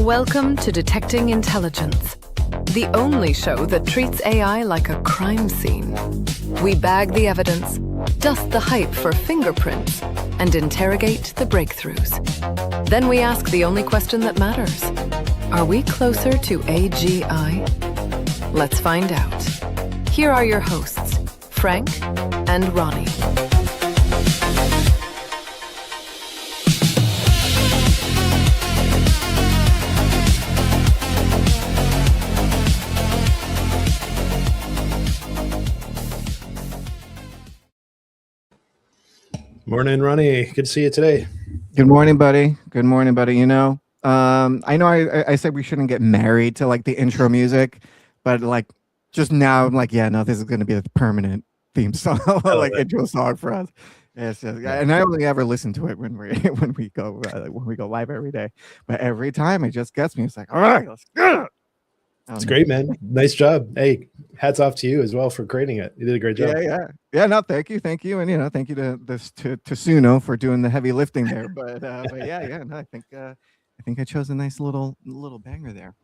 Welcome to Detecting Intelligence, the only show that treats AI like a crime scene. We bag the evidence, dust the hype for fingerprints, and interrogate the breakthroughs. Then we ask the only question that matters. Are we closer to AGI? Let's find out. Here are your hosts, Frank and Ronnie. Morning, Ronnie. Good to see you today. Good morning, buddy. Good morning, buddy. You know, I know I said we shouldn't get married to like the intro music, but like just now I'm like, yeah, no, this is going to be a permanent theme song, like intro song for us. It's just, and I only ever listen to it when we go live every day, but every time it just gets me. It's like, all right, let's go. It's great, man. Nice job. Hey, hats off to you as well for creating it. You did a great job. Yeah. No, thank you, and thank you to Suno for doing the heavy lifting there. But yeah. No, I think I chose a nice little banger there.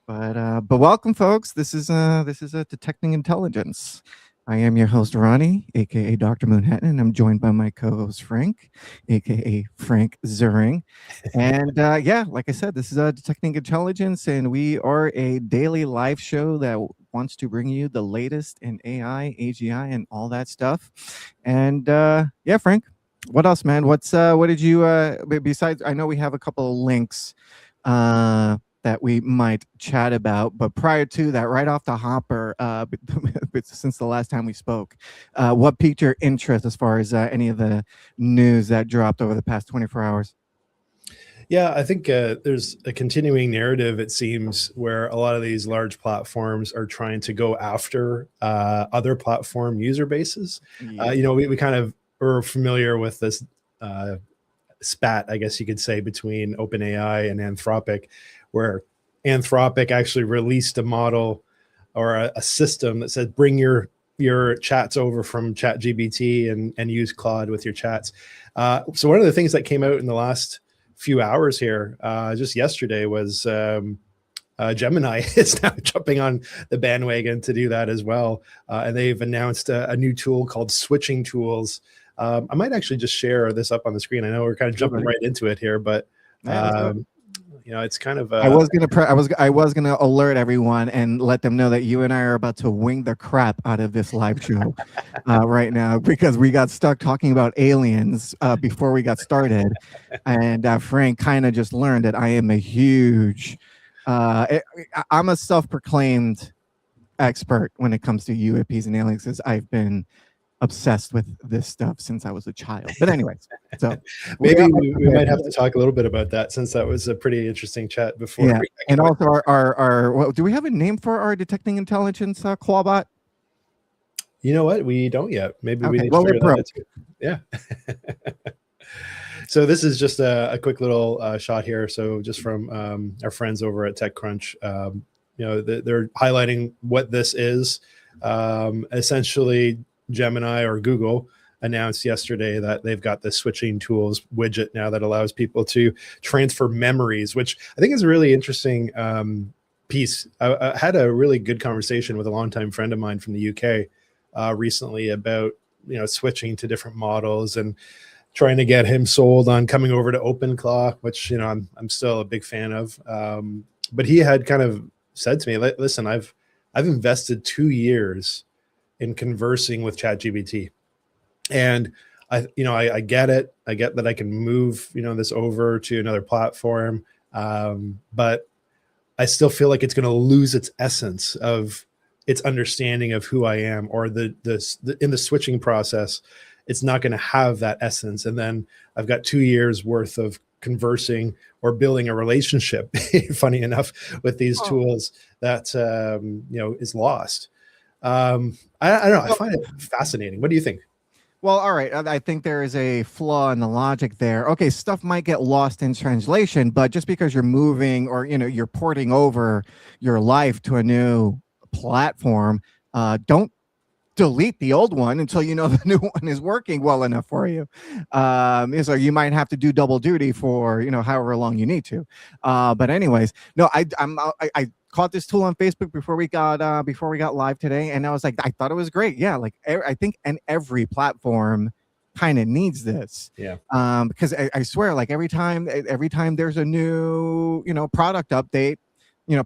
But welcome, folks. This is a Detecting Intelligence. I am your host, Ronnie, aka Dr. Manhattan, and I'm joined by my co-host Frank, aka Frank Zuring. And like I said, this is Detecting Intelligence, and we are a daily live show that wants to bring you the latest in AI, AGI, and all that stuff. And Frank, what else, man? What did you besides? I know we have a couple of links that we might chat about, but prior to that, right off the hopper, since the last time we spoke, what piqued your interest as far as any of the news that dropped over the past 24 hours? Yeah, I think there's a continuing narrative, it seems, where a lot of these large platforms are trying to go after other platform user bases. Yeah. We kind of are familiar with this spat, I guess you could say, between OpenAI and Anthropic, where Anthropic actually released a model or a system that said, bring your chats over from ChatGPT and use Claude with your chats. So one of the things that came out in the last few hours here, just yesterday, was Gemini is now jumping on the bandwagon to do that as well. And they've announced a new tool called Switching Tools. I might actually just share this up on the screen. I know we're kind of jumping right into it here, but it's kind of. I was gonna alert everyone and let them know that you and I are about to wing the crap out of this live show right now, because we got stuck talking about aliens before we got started, and Frank kind of just learned that I am a huge. I'm a self-proclaimed expert when it comes to UAPs and aliens, because I've been obsessed with this stuff since I was a child. But anyways, so maybe we might have to talk a little bit about that, since that was a pretty interesting chat before. Yeah, and also our do we have a name for our Detecting Intelligence clawbot? You know what? We don't yet. Maybe we need to figure that out too. Yeah. So this is just a quick little shot here. So just from our friends over at TechCrunch, they're highlighting what this is. Essentially, Gemini, or Google, announced yesterday that they've got the Switching Tools widget now that allows people to transfer memories, which I think is a really interesting piece. I had a really good conversation with a longtime friend of mine from the UK recently about switching to different models and trying to get him sold on coming over to OpenClaw, which I'm still a big fan of. But he had kind of said to me, "Listen, I've invested 2 years in conversing with ChatGPT, and I get it. I get that I can move this over to another platform, but I still feel like it's going to lose its essence of its understanding of who I am, or in the switching process, it's not going to have that essence. And then I've got 2 years worth of conversing or building a relationship, funny enough, with these tools that is lost." I don't know. I find it fascinating. What do you think? Well, all right. I think there is a flaw in the logic there. Okay, stuff might get lost in translation, but just because you're moving or you're porting over your life to a new platform, don't delete the old one until you know the new one is working well enough for you. So you might have to do double duty for, you know, however long you need to. But anyways, no, I caught this tool on Facebook before we got live today, and I was like, I thought it was great. Yeah, like I think every platform kind of needs this. Yeah. Because I swear, like every time there's a new, you know, product update, you know,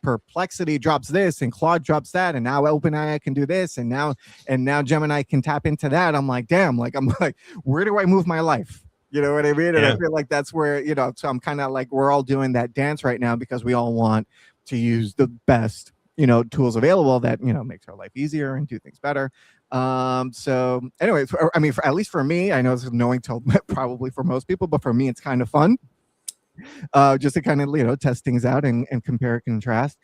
Perplexity drops this and Claude drops that, and now OpenAI can do this, and now Gemini can tap into that. I'm like, damn, like I'm like, where do I move my life? You know what I mean? And Yeah. I feel like that's where, you know, so I'm kind of like, we're all doing that dance right now because we all want to use the best, you know, tools available that, you know, makes our life easier and do things better. So anyway, I mean, at least for me, I know it's annoying to probably for most people, but for me, it's kind of fun. Just to kind of, you know, test things out and compare and contrast.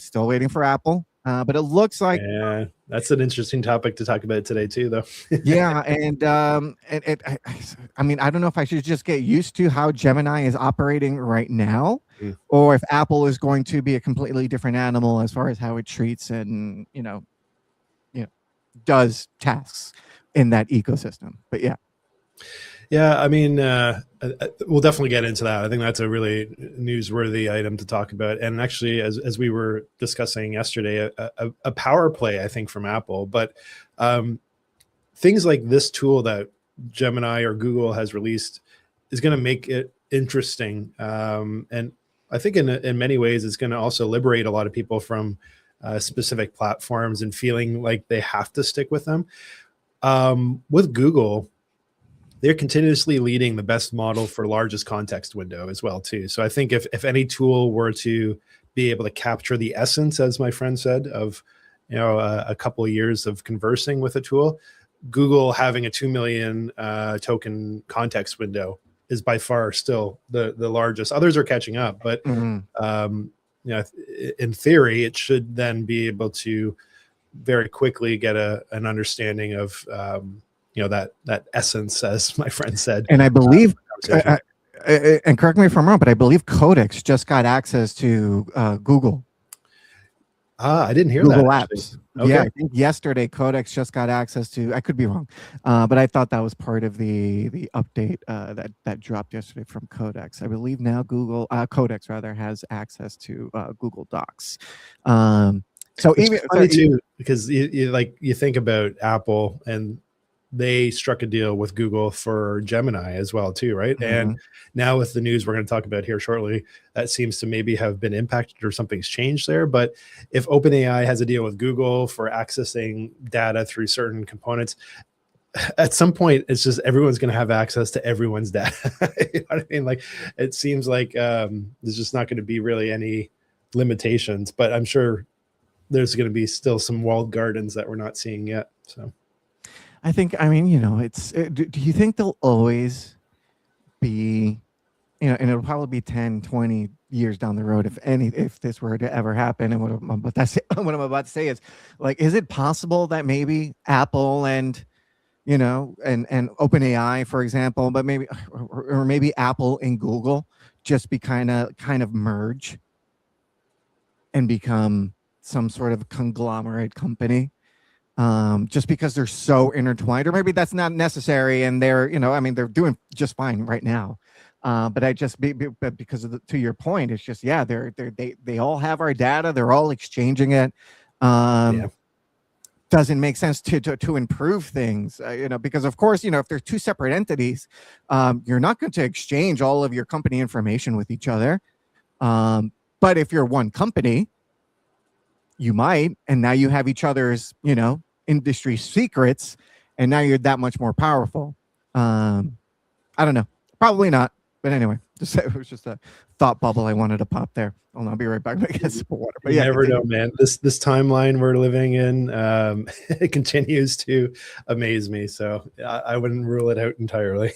Still waiting for Apple, but it looks like, yeah, that's an interesting topic to talk about today too, though. yeah, and I mean, I don't know if I should just get used to how Gemini is operating right now, or if Apple is going to be a completely different animal as far as how it treats and, you know, does tasks in that ecosystem. But yeah. Yeah, I mean, we'll definitely get into that. I think that's a really newsworthy item to talk about. And actually, as we were discussing yesterday, a power play, I think, from Apple. But things like this tool that Gemini or Google has released is going to make it interesting. And I think in many ways, it's going to also liberate a lot of people from specific platforms and feeling like they have to stick with them. With Google, they're continuously leading the best model for largest context window as well too. So I think if any tool were to be able to capture the essence, as my friend said, of, you know, a couple of years of conversing with a tool, Google having a 2 million token context window is by far still the largest. Others are catching up, but you know, in theory, it should then be able to very quickly get an understanding of you know, that essence, as my friend said. And I believe, and correct me if I'm wrong, but I believe Codex just got access to Google. I didn't hear Google that. Apps. Okay. Yeah, I think yesterday Codex just got access to. I could be wrong, but I thought that was part of the update that dropped yesterday from Codex. I believe now Google Codex rather has access to Google Docs. So it's even funny too, because you think about Apple, and they struck a deal with Google for Gemini as well too, right? And now with the news we're going to talk about here shortly, that seems to maybe have been impacted or something's changed there. But if OpenAI has a deal with Google for accessing data through certain components, at some point it's just everyone's going to have access to everyone's data. You know what I mean? Like, it seems like there's just not going to be really any limitations, but I'm sure there's going to be still some walled gardens that we're not seeing yet. So I think, I mean, you know, do you think there'll always be, you know, and it'll probably be 10, 20 years down the road, if this were to ever happen. And what I'm about to say is, like, is it possible that maybe Apple and, you know, and OpenAI, for example, but maybe, or maybe Apple and Google just be kind of merge and become some sort of conglomerate company? Just because they're so intertwined, or maybe that's not necessary, and they're, you know, I mean, they're doing just fine right now. But I just but because of to your point, it's just, yeah, they all have our data, they're all exchanging it. Doesn't make sense to improve things, you know, because of course, you know, if they're two separate entities, you're not going to exchange all of your company information with each other. But if you're one company, you might, and now you have each other's, you know, industry secrets, and now you're that much more powerful. I don't know, probably not, but anyway, it was just a thought bubble I wanted to pop there. I'll be right back. I get some water. But yeah, you never know, man. This timeline we're living in, it continues to amaze me. So I wouldn't rule it out entirely.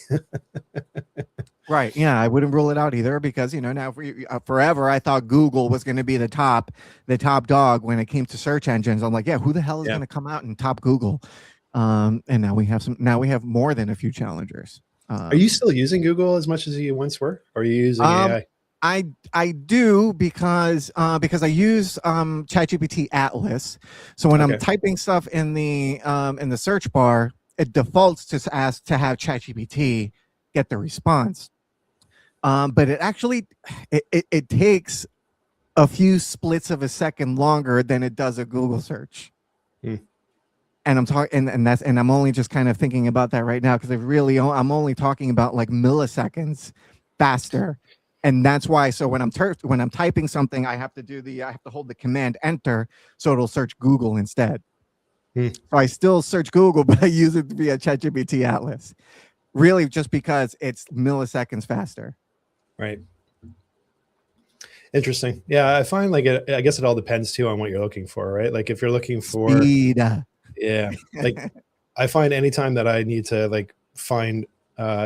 Right. Yeah, I wouldn't rule it out either, because, you know, now forever I thought Google was going to be the top dog when it came to search engines. I'm like, yeah, who the hell is going to come out and top Google? And now we have more than a few challengers. Are you still using Google as much as you once were? Or are you using AI? I do because I use ChatGPT Atlas. So when I'm typing stuff in the search bar, it defaults to ask to have ChatGPT get the response. But it actually it takes a few splits of a second longer than it does a Google search. And I'm talking, and I'm only just kind of thinking about that right now because I'm only talking about like milliseconds faster, and that's why. So when I'm typing something, I have to hold the command enter, so it'll search Google instead. So I still search Google, but I use it via ChatGPT Atlas, really just because it's milliseconds faster. Right. Interesting. Yeah, I find like I guess it all depends too on what you're looking for, right? Like if you're looking for speed. Yeah, like I find anytime that I need to like find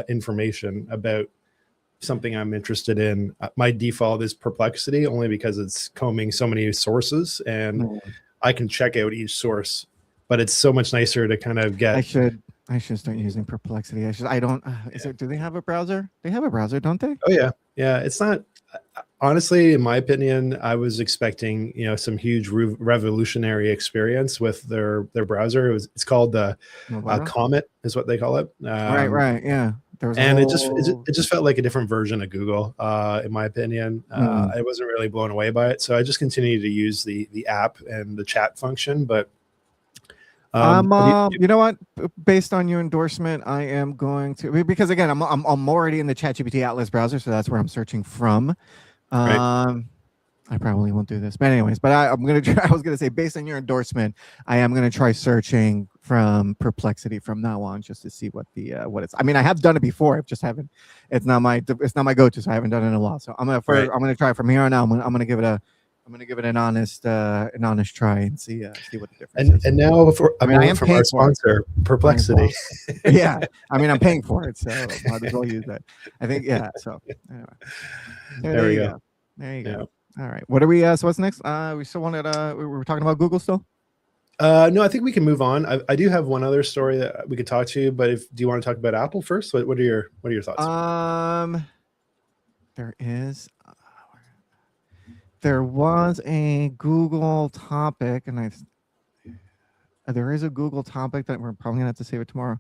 information about something I'm interested in, my default is Perplexity, only because it's combing so many sources and I can check out each source. But it's so much nicer to kind of get. I should start using Perplexity. I don't. Do they have a browser? They have a browser, don't they? Oh yeah, yeah. It's not. Honestly, in my opinion, I was expecting some huge revolutionary experience with their browser. It's called the Comet, is what they call it. Right, yeah. It just felt like a different version of Google, in my opinion. I wasn't really blown away by it, so I just continued to use the app and the chat function. But you know what? Based on your endorsement, I am going to, because again, I'm already in the ChatGPT Atlas browser, so that's where I'm searching from. I probably won't do this, but anyways, I'm gonna try. I was gonna say, based on your endorsement, I am gonna try searching from Perplexity from now on, just to see what it's. I mean, I have done it before. I just haven't. It's not my go-to, so I haven't done it in a while. So I'm gonna try from here on out. I'm gonna give it an honest try and see what the difference is. And now I am from our sponsor, Perplexity. Yeah, I mean, I'm paying for it, so might as well use that. I think, yeah. So anyway. There you go. There you go. All right. What are we? So what's next? We still wanted. We were talking about Google still. No, I think we can move on. I do have one other story that we could talk to, but do you want to talk about Apple first? What are your thoughts? There was a Google topic, and there is a Google topic that we're probably gonna have to save it tomorrow.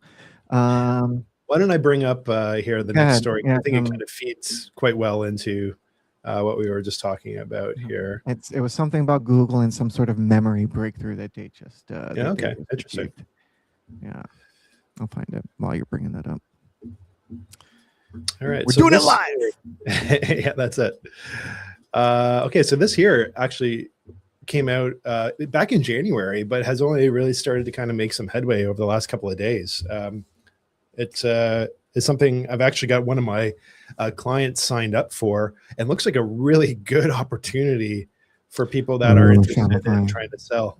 Why don't I bring up here the next story? Yeah, I think it kind of feeds quite well into what we were just talking about here. It was something about Google and some sort of memory breakthrough that they just okay, interesting. Achieved. Yeah, I'll find it while you're bringing that up. All right, we're doing it live. Yeah, that's it. Okay, so this here actually came out back in January, but has only really started to kind of make some headway over the last couple of days. It's something I've actually got one of my clients signed up for, and looks like a really good opportunity for people that are interested in trying to sell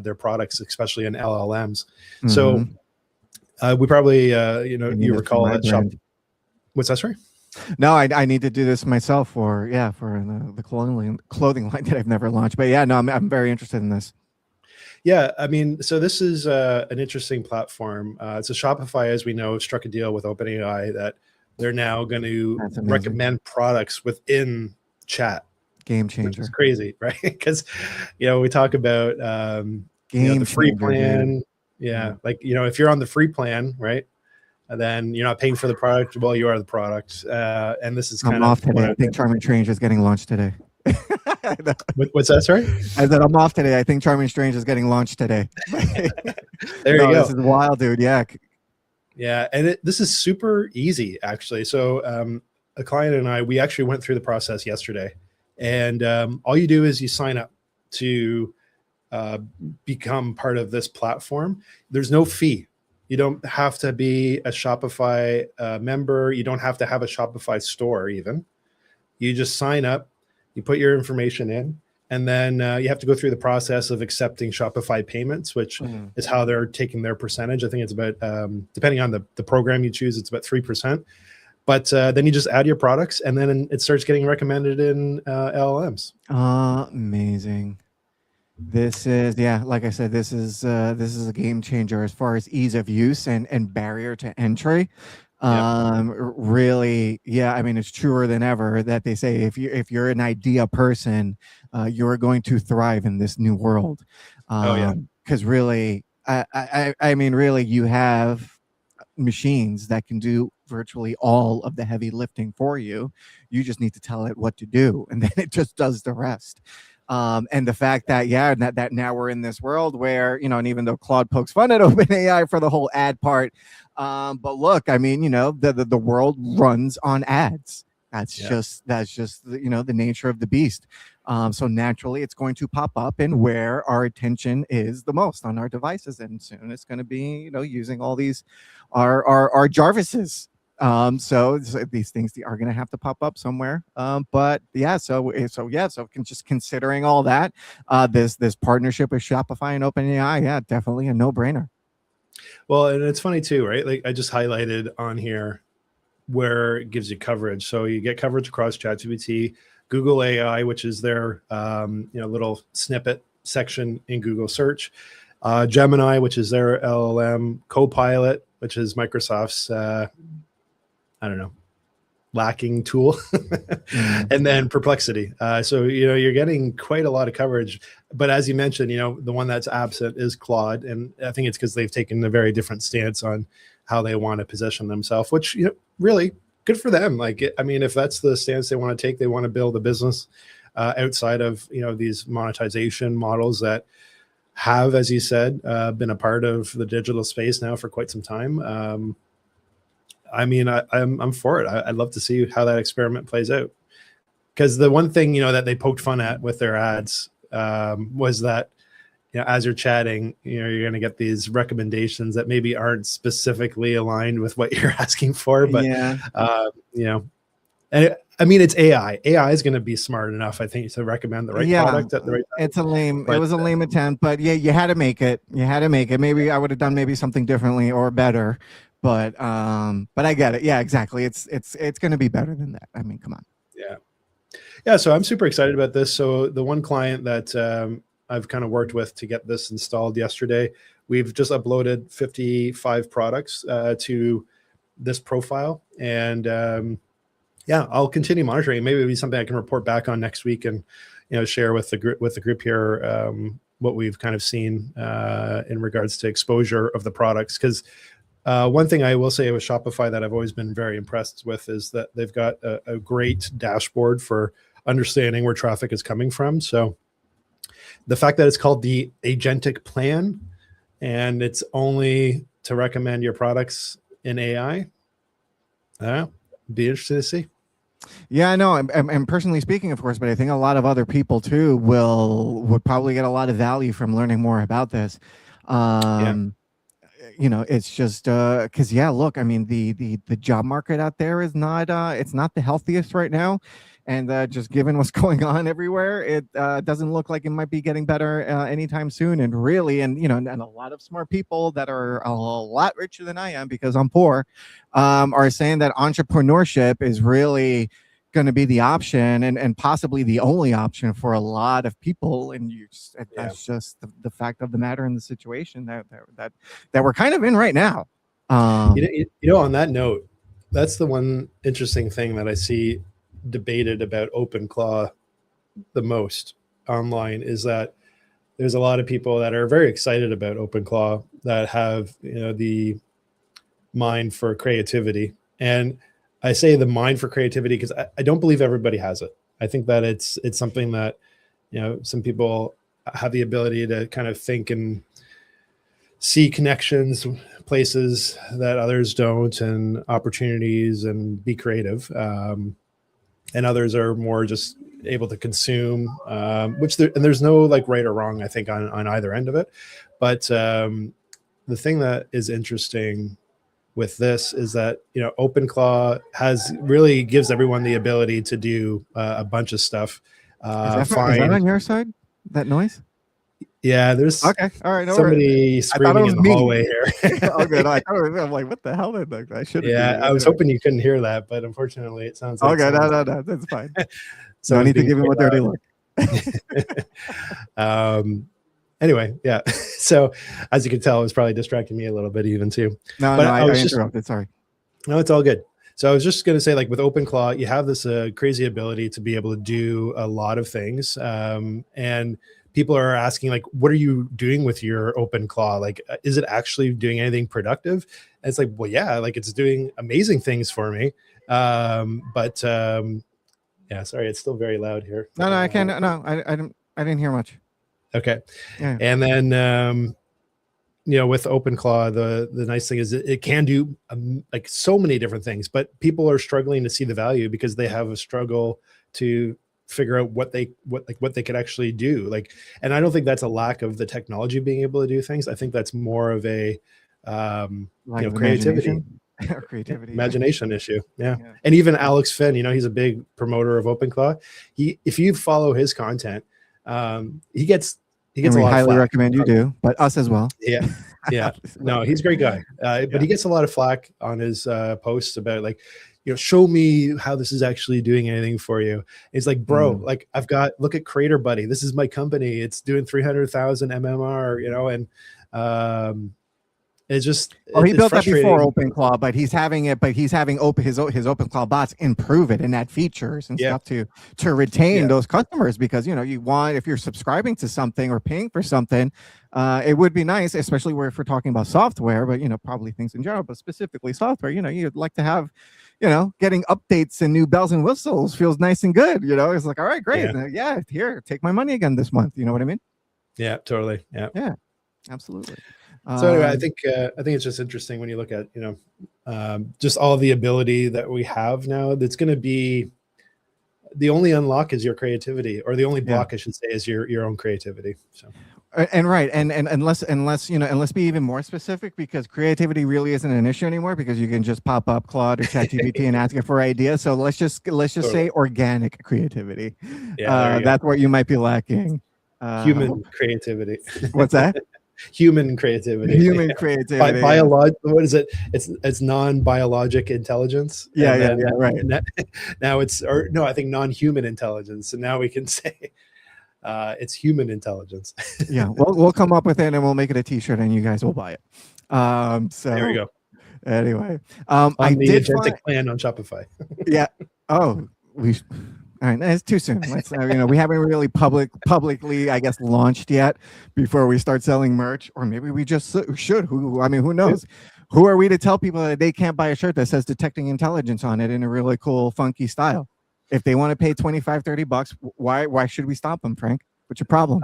their products, especially in LLMs. So we probably, you recall that shop. What's that, sorry? No, I need to do this myself for the clothing line that I've never launched. But yeah, no, I'm very interested in this. Yeah, I mean, so this is an interesting platform. So Shopify, as we know, struck a deal with OpenAI that they're now going to recommend products within chat. Game changer. It's crazy, right? Because we talk about the free plan. Yeah, like if you're on the free plan, right? And then you're not paying for the product. Well, you are the product. And this is kind of off today. I think Charming Strange is getting launched today. What's that, sorry? I said I'm off today. I think Charming Strange is getting launched today. There you go. This is wild, dude. Yeah. Yeah, and this is super easy, actually. So a client and we actually went through the process yesterday. And all you do is you sign up to become part of this platform. There's no fee. You don't have to be a Shopify member. You don't have to have a Shopify store even. You just sign up, you put your information in, and then you have to go through the process of accepting Shopify payments, which is how they're taking their percentage. I think it's about, depending on the program you choose, it's about 3%. But then you just add your products, and then it starts getting recommended in LLMs. Amazing. This is, like I said, this is a game changer as far as ease of use and barrier to entry. Really, yeah, I mean, it's truer than ever that they say if you're an idea person, you're going to thrive in this new world. Oh yeah. Because really, I mean, really, you have machines that can do virtually all of the heavy lifting for you. You just need to tell it what to do, and then it just does the rest. And the fact that, yeah, that now we're in this world where, and even though Claude pokes fun at OpenAI for the whole ad part, but look, I mean, the world runs on ads. That's just the nature of the beast. So naturally, it's going to pop up in where our attention is the most on our devices, and soon it's going to be using all these our Jarvises. So these things are going to have to pop up somewhere. But yeah, so just considering all that, this partnership with Shopify and OpenAI, yeah, definitely a no-brainer. Well, and it's funny too, right? Like I just highlighted on here where it gives you coverage. So you get coverage across ChatGPT, Google AI, which is their little snippet section in Google search, Gemini, which is their LLM, Copilot, which is Microsoft's lacking tool, and then Perplexity. So you're getting quite a lot of coverage. But as you mentioned, the one that's absent is Claude, and I think it's because they've taken a very different stance on how they want to position themselves, which really good for them. Like, I mean, if that's the stance they want to take, they want to build a business outside of these monetization models that have, as you said, been a part of the digital space now for quite some time. I mean, I'm for it. I'd love to see how that experiment plays out. Because the one thing that they poked fun at with their ads was that as you're chatting, you're going to get these recommendations that maybe aren't specifically aligned with what you're asking for. But and I mean, it's AI. AI is going to be smart enough, I think, to recommend the right product at the right time. It was a lame attempt, but yeah, you had to make it. Maybe I would have done something differently or better. But I get it. Yeah, exactly. It's going to be better than that. I mean, come on. Yeah. So I'm super excited about this. So the one client that I've kind of worked with to get this installed yesterday, we've just uploaded 55 products to this profile, and I'll continue monitoring. Maybe it'll be something I can report back on next week and share with the group here what we've kind of seen in regards to exposure of the products. Because one thing I will say with Shopify that I've always been very impressed with is that they've got a great dashboard for understanding where traffic is coming from. So the fact that it's called the agentic plan and it's only to recommend your products in AI, be interested to see. Yeah, I know. I'm personally speaking, of course, but I think a lot of other people too would probably get a lot of value from learning more about this. It's just because look, I mean, the job market out there is not it's not the healthiest right now, and just given what's going on everywhere, it doesn't look like it might be getting better anytime soon. And really, and a lot of smart people that are a lot richer than I am because I'm poor are saying that entrepreneurship is really going to be the option and possibly the only option for a lot of people. And that's just the fact of the matter in the situation that we're kind of in right now. On that note, that's the one interesting thing that I see debated about OpenClaw the most online is that there's a lot of people that are very excited about OpenClaw that have the mind for creativity. And I say the mind for creativity because I don't believe everybody has it. I think that it's something that some people have the ability to kind of think and see connections, places that others don't, and opportunities, and be creative. And others are more just able to consume, and there's no like right or wrong, I think, on either end of it. But the thing that is interesting with this is that OpenClaw really gives everyone the ability to do a bunch of stuff. Is that on your side? That noise? Yeah, there's okay. All right. Somebody screaming in the hallway here. Oh, good. I'm like, what the hell? I should. Yeah, I was hoping you couldn't hear that, but unfortunately, it sounds like. Okay, no, that's fine. So I need to give him a dirty look. Anyway, yeah. So as you can tell, it was probably distracting me a little bit even too. I interrupted. Sorry. No, it's all good. So I was just going to say, like with OpenClaw, you have this crazy ability to be able to do a lot of things. And people are asking, like, what are you doing with your OpenClaw? Like, is it actually doing anything productive? And it's like, well, yeah, like it's doing amazing things for me. Yeah, sorry, it's still very loud here. No, I can't. No, I didn't hear much. Okay. Yeah. And then, with OpenClaw, the nice thing is it can do like so many different things, but people are struggling to see the value because they have a struggle to figure out what they could actually do. Like, and I don't think that's a lack of the technology being able to do things. I think that's more of a creativity. Creativity, imagination issue. Yeah. And even Alex Finn, he's a big promoter of OpenClaw. If you follow his content, he gets a lot of flack. Highly recommend you do, but us as well. Yeah. No, he's a great guy. But he gets a lot of flack on his posts about like, show me how this is actually doing anything for you. It's like, bro, like look at Creator Buddy. This is my company. It's doing 300,000 MMR, and it's just, he built that before OpenClaw, but he's having his OpenClaw bots improve it and add features and stuff to retain those customers, because you want, if you're subscribing to something or paying for something, it would be nice, especially if we're talking about software, but probably things in general, but specifically software, you'd like to have, getting updates and new bells and whistles feels nice and good. It's like, all right, great, here, take my money again this month. You know what I mean? Yeah, totally. Yeah, absolutely. So anyway, I think it's just interesting when you look at just all the ability that we have now. That's going to be the only unlock is your creativity, or the only block, I should say, is your own creativity. So. And let's be even more specific, because creativity really isn't an issue anymore, because you can just pop up Claude or ChatGPT and ask it for ideas. So let's just say organic creativity. That's what you might be lacking. Human creativity. What's that? Human creativity. What is it? It's non-biologic intelligence. Right. Now I think non-human intelligence. And now we can say it's human intelligence. We'll come up with it and we'll make it a t-shirt and you guys will buy it. So there we go. Anyway, I did plan on Shopify. All right, it's too soon. Let's we haven't really publicly, I guess, launched yet before we start selling merch, or maybe we just should. Who knows? Who are we to tell people that they can't buy a shirt that says detecting intelligence on it in a really cool, funky style? If they want to pay $25-$30, why should we stop them, Frank? What's your problem?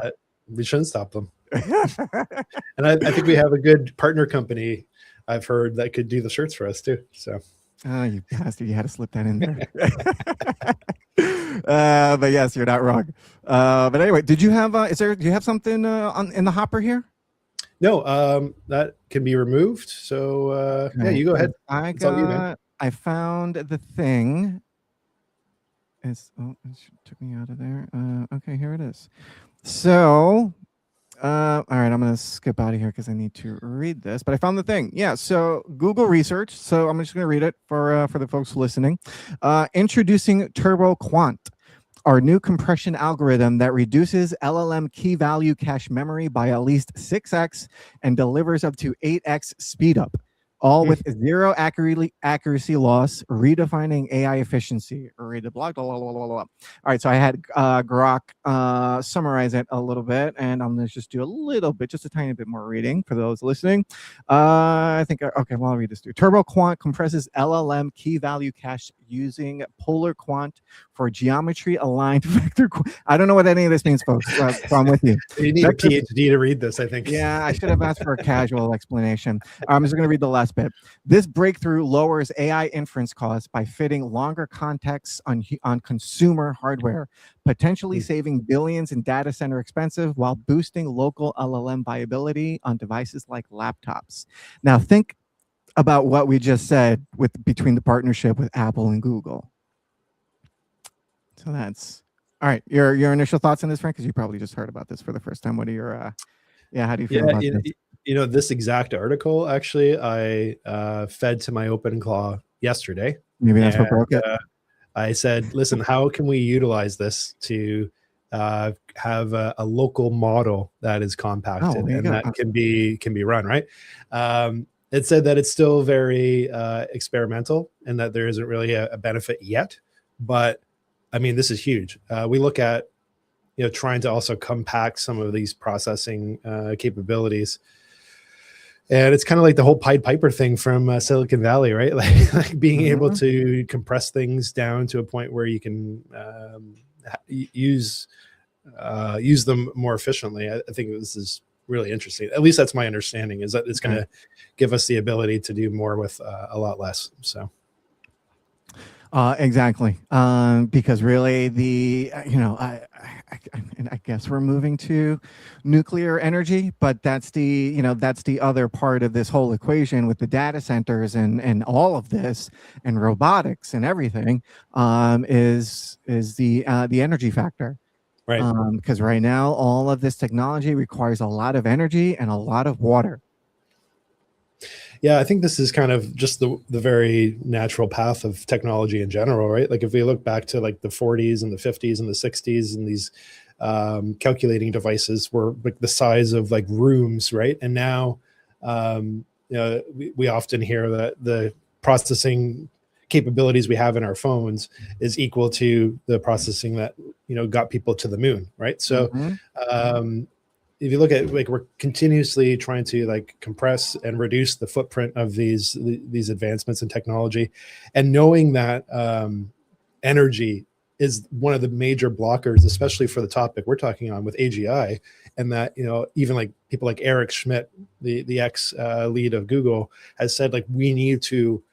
We shouldn't stop them. And I think we have a good partner company, I've heard, that could do the shirts for us too. So. Oh, you bastard! You had to slip that in there. But yes, you're not wrong. But anyway, did you have? Do you have something in the hopper here? No, that can be removed. So you go ahead. I found the thing. It took me out of there. Okay, here it is. So. All right, I'm going to skip out of here because I need to read this, but I found the thing. Yeah, so Google research. So I'm just going to read it for the folks listening. Introducing Turbo Quant, our new compression algorithm that reduces LLM key value cache memory by at least 6x and delivers up to 8x speed up, all with zero accuracy loss, redefining AI efficiency. Read the blog. Blah, blah, blah, blah, blah. All right, so I had Grok summarize it a little bit, and I'm going to just do just a tiny bit more reading for those listening. I think, okay, well, I'll read this through. Turbo Quant compresses LLM key value cache using polar quant for geometry aligned vector. I don't know what any of this means, folks. So I'm with you. You need a PhD to read this, I think. Yeah, I should have asked for a casual explanation. I'm just going to read the last bit. This breakthrough lowers AI inference costs by fitting longer contexts on consumer hardware, potentially saving billions in data center expenses while boosting local LLM viability on devices like laptops. Now think about what we just said between the partnership with Apple and Google. So that's all right. Your initial thoughts on this, Frank, because you probably just heard about this for the first time. What are your how do you feel about this? This exact article, actually, I fed to my OpenClaw yesterday. Maybe that's what broke it. I said, listen, how can we utilize this to have a local model that is compacted and that can be run, right? it said that it's still very experimental and that there isn't really a benefit yet. But I mean, this is huge. We look at, trying to also compact some of these processing capabilities. And it's kind of like the whole Pied Piper thing from Silicon Valley, right? Like being able to compress things down to a point where you can use them more efficiently. I think this is really interesting. At least that's my understanding, is that it's going to give us the ability to do more with a lot less. So. Exactly. Because really I guess we're moving to nuclear energy, but that's the other part of this whole equation with the data centers and all of this and robotics and everything, is the energy factor. Right. Because right now all of this technology requires a lot of energy and a lot of water. Yeah, I think this is kind of just the very natural path of technology in general, right? Like if we look back to like the 40s and the 50s and the 60s, and these calculating devices were like the size of like rooms, right? And now, we often hear that the processing capabilities we have in our phones is equal to the processing that got people to the moon, right? So if you look at, like, we're continuously trying to like compress and reduce the footprint of these advancements in technology, and knowing that energy is one of the major blockers, especially for the topic we're talking on with AGI, and that even like people like Eric Schmidt, the ex lead of Google, has said like we need to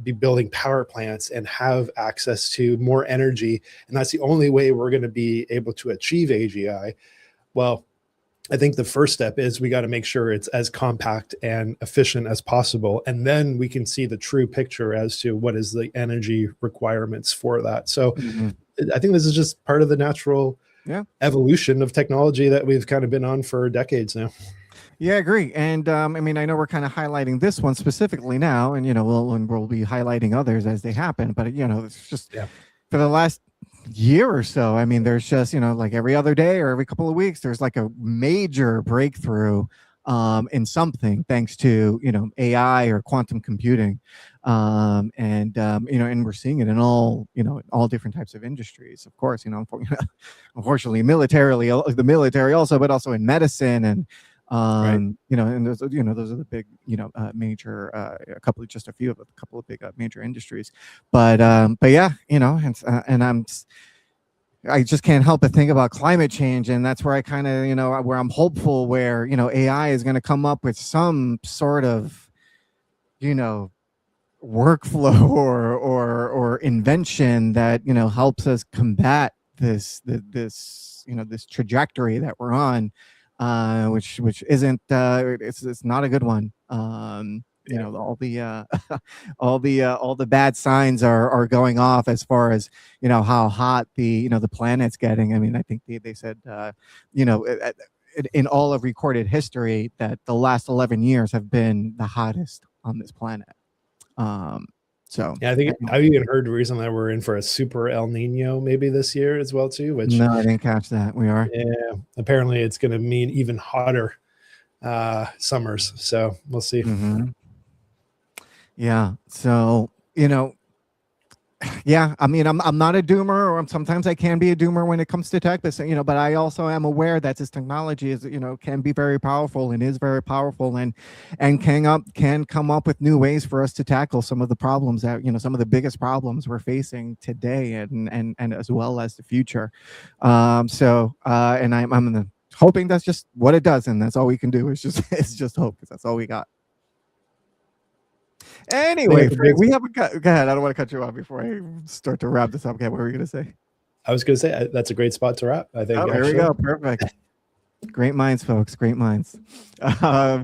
be building power plants and have access to more energy, and that's the only way we're going to be able to achieve AGI. Well, I think the first step is we got to make sure it's as compact and efficient as possible. And then we can see the true picture as to what is the energy requirements for that. So I think this is just part of the natural evolution of technology that we've kind of been on for decades now. Yeah, I agree. And I mean, I know we're kind of highlighting this one specifically now, and we'll be highlighting others as they happen. But it's just for the last year or so, I mean, there's just like every other day or every couple of weeks, there's like a major breakthrough in something, thanks to AI or quantum computing, and we're seeing it in all different types of industries, of course. Unfortunately, the military also, but also in medicine and and those are the big major just a couple of big major industries, but yeah, and I just can't help but think about climate change, and that's where I kind of where I'm hopeful, where AI is going to come up with some sort of workflow or invention that helps us combat this trajectory that we're on, which isn't it's not a good one. All the bad signs are going off as far as how hot the planet's getting. I mean, I think they said in all of recorded history that the last 11 years have been the hottest on this planet. So yeah, I think I've even heard recently that we're in for a super El Nino maybe this year as well too. Which no, I didn't catch that. We are. Yeah, apparently it's going to mean even hotter summers. So we'll see. Yeah. So yeah, I mean, I'm not a doomer, or sometimes I can be a doomer when it comes to tech, but but I also am aware that this technology is can be very powerful and is very powerful, and can come up with new ways for us to tackle some of the problems that some of the biggest problems we're facing today, and as well as the future. So and I'm hoping that's just what it does, and that's all we can do is just hope, because that's all we got. Anyway, we haven't got. Go ahead. I don't want to cut you off before I start to wrap this up. Okay, what were you going to say? I was going to say that's a great spot to wrap, I think. Oh, there we go. Perfect. Great minds, folks. Great minds. Yeah,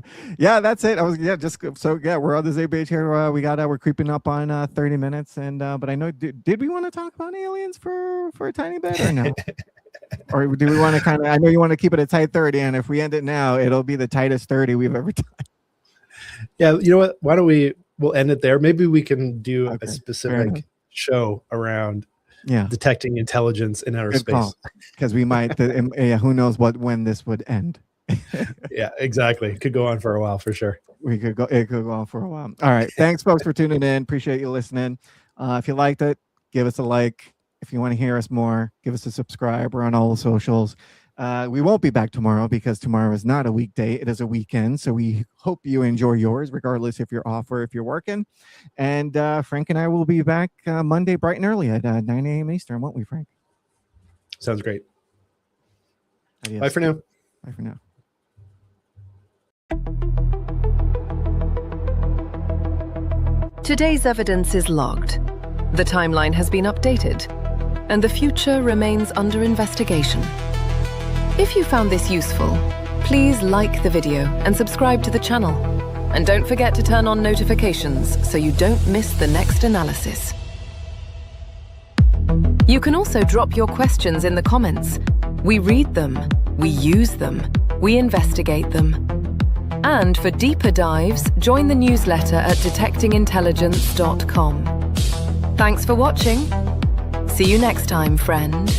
that's it. We're on the same page here. We're creeping up on 30 minutes, and but I know. Did we want to talk about aliens for a tiny bit, or no? Or do we want to kind of? I know you want to keep it a tight 30, and if we end it now, it'll be the tightest 30 we've ever done. Yeah, you know what? Why don't we'll end it there. Maybe we can do a specific show around detecting intelligence in outer space. Because we might, who knows when this would end. Yeah, exactly. Could go on for a while for sure. we could go. It could go on for a while. All right. Thanks, folks, for tuning in. Appreciate you listening. If you liked it, give us a like. If you want to hear us more, give us a subscribe. We're on all the socials. We won't be back tomorrow because tomorrow is not a weekday. It is a weekend. So we hope you enjoy yours, regardless if you're off or if you're working. And Frank and I will be back Monday bright and early at 9 a.m. Eastern, won't we, Frank? Sounds great. Adios. Bye for now. Bye for now. Today's evidence is logged. The timeline has been updated, and the future remains under investigation. If you found this useful, please like the video and subscribe to the channel. And don't forget to turn on notifications so you don't miss the next analysis. You can also drop your questions in the comments. We read them, we use them, we investigate them. And for deeper dives, join the newsletter at detectingintelligence.com. Thanks for watching. See you next time, friend.